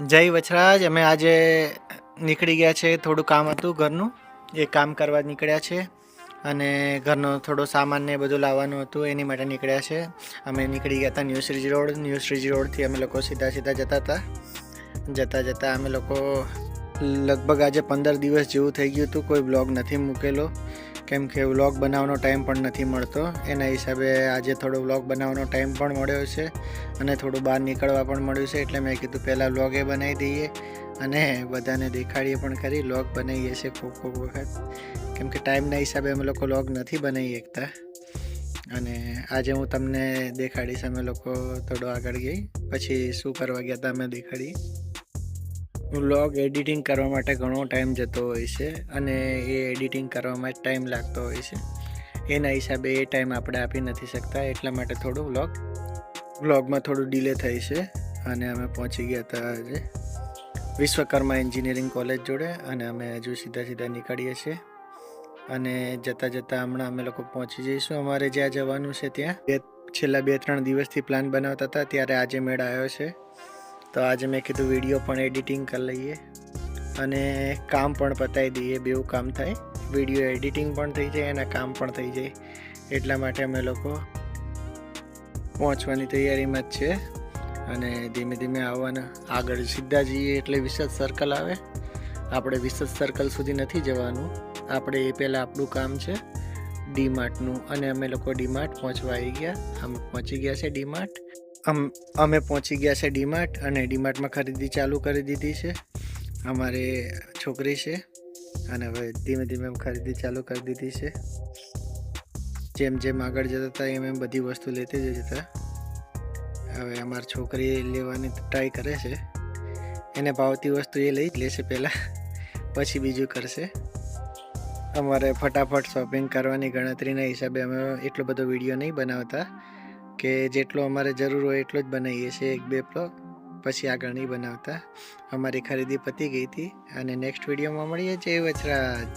જય વચરાજ, અમે આજે નીકળી ગયા છે. થોડું કામ હતું ઘરનું, એ કામ કરવા નીકળ્યા છે. અને ઘરનો થોડો સામાન ને બધું લાવવાનું હતું, એની માટે નીકળ્યા છે. અમે નીકળી ગયા હતા ન્યૂ શ્રીજી રોડથી અમે લોકો સીધા જતા હતા. જતાં અમે લોકો લગભગ આજે 15 દિવસ જેવું થઈ ગયું હતું. કોઈ બ્લોગ નથી મૂકેલો, કેમ કે વ્લોગ બનાવવાનો ટાઈમ પણ નથી મળતો. એના હિસાબે આજે થોડો વ્લોગ બનાવવાનો ટાઈમ પણ મળ્યો છે અને થોડું બહાર નીકળવા પણ મળ્યું છે. એટલે મેં કીધું પહેલાં વ્લોગ એ બનાવી દઈએ અને બધાને દેખાડીએ પણ ખરી. વ્લોગ બનાવીએ છીએ ખૂબ વખત, કેમ કે ટાઈમના હિસાબે અમે લોકો વ્લોગ નથી બનાવી શકતા. અને આજે હું તમને દેખાડીશ. અમે લોકો થોડો આગળ ગઈ પછી શું કરવા ગયા હતા અમે દેખાડી. વ્લોગ એડિટિંગ કરવા માટે ઘણો ટાઈમ જતો હોય છે અને એ એડિટિંગ કરવામાં જ ટાઈમ લાગતો હોય છે. એના હિસાબે એ ટાઈમ આપણે આપી નથી શકતા. એટલા માટે થોડું વ્લોગમાં થોડું ડિલે થાય છે. અને અમે પહોંચી ગયા હતા આજે વિશ્વકર્મા એન્જિનિયરિંગ કોલેજ જોડે. અને અમે હજુ સીધા નીકળીએ છીએ. અને જતાં હમણાં અમે લોકો પહોંચી જઈશું અમારે જ્યાં જવાનું છે ત્યાં. છેલ્લા 2-3 દિવસથી પ્લાન બનાવતા હતા, ત્યારે આજે મેળ આવ્યો છે. તો આજે મેં કીધું વિડીયો પણ એડિટિંગ કરી લઈએ અને કામ પણ પતાવી દઈએ. બેઉ કામ થાય, વિડીયો એડિટિંગ પણ થઈ જાય અને કામ પણ થઈ જાય. એટલા માટે અમે લોકો પહોંચવાની તૈયારીમાં જ છે. અને ધીમે આવવાના. આગળ સીધા જઈએ એટલે વિશેષ સર્કલ આવે. આપણે વિશેષ સર્કલ સુધી નથી જવાનું. આપણે એ પહેલાં આપણું કામ છે ડીમાર્ટનું. અને અમે લોકો ડીમાર્ટ પહોંચવા આવી ગયા. અમે પહોંચી ગયા છે ડીમાર્ટ. અમે પહોંચી ગયા છે ડીમાર્ટ અને ડીમાર્ટમાં ખરીદી ચાલુ કરી દીધી છે. અમારે છોકરી છે અને હવે ધીમે ખરીદી ચાલુ કરી દીધી છે. જેમ આગળ જતા હતા એમ બધી વસ્તુ લેતી જ જતા. હવે અમારી છોકરી લેવાની ટ્રાય કરે છે. એને ભાવતી વસ્તુ એ લઈ જ લેશે પહેલાં, પછી બીજું કરશે. અમારે ફટાફટ શોપિંગ કરવાની ગણતરીના હિસાબે અમે એટલો બધો વિડીયો નહીં બનાવતા, કે જેટલો અમારે જરૂર હોય એટલો જ બનાવીએ છીએ, 1-2 બ્લોગ. પછી આગળ નહીં બનાવતા. અમારી ખરીદી પતી ગઈ હતી અને નેક્સ્ટ વિડીયોમાં મળીએ. જય વચરાજ.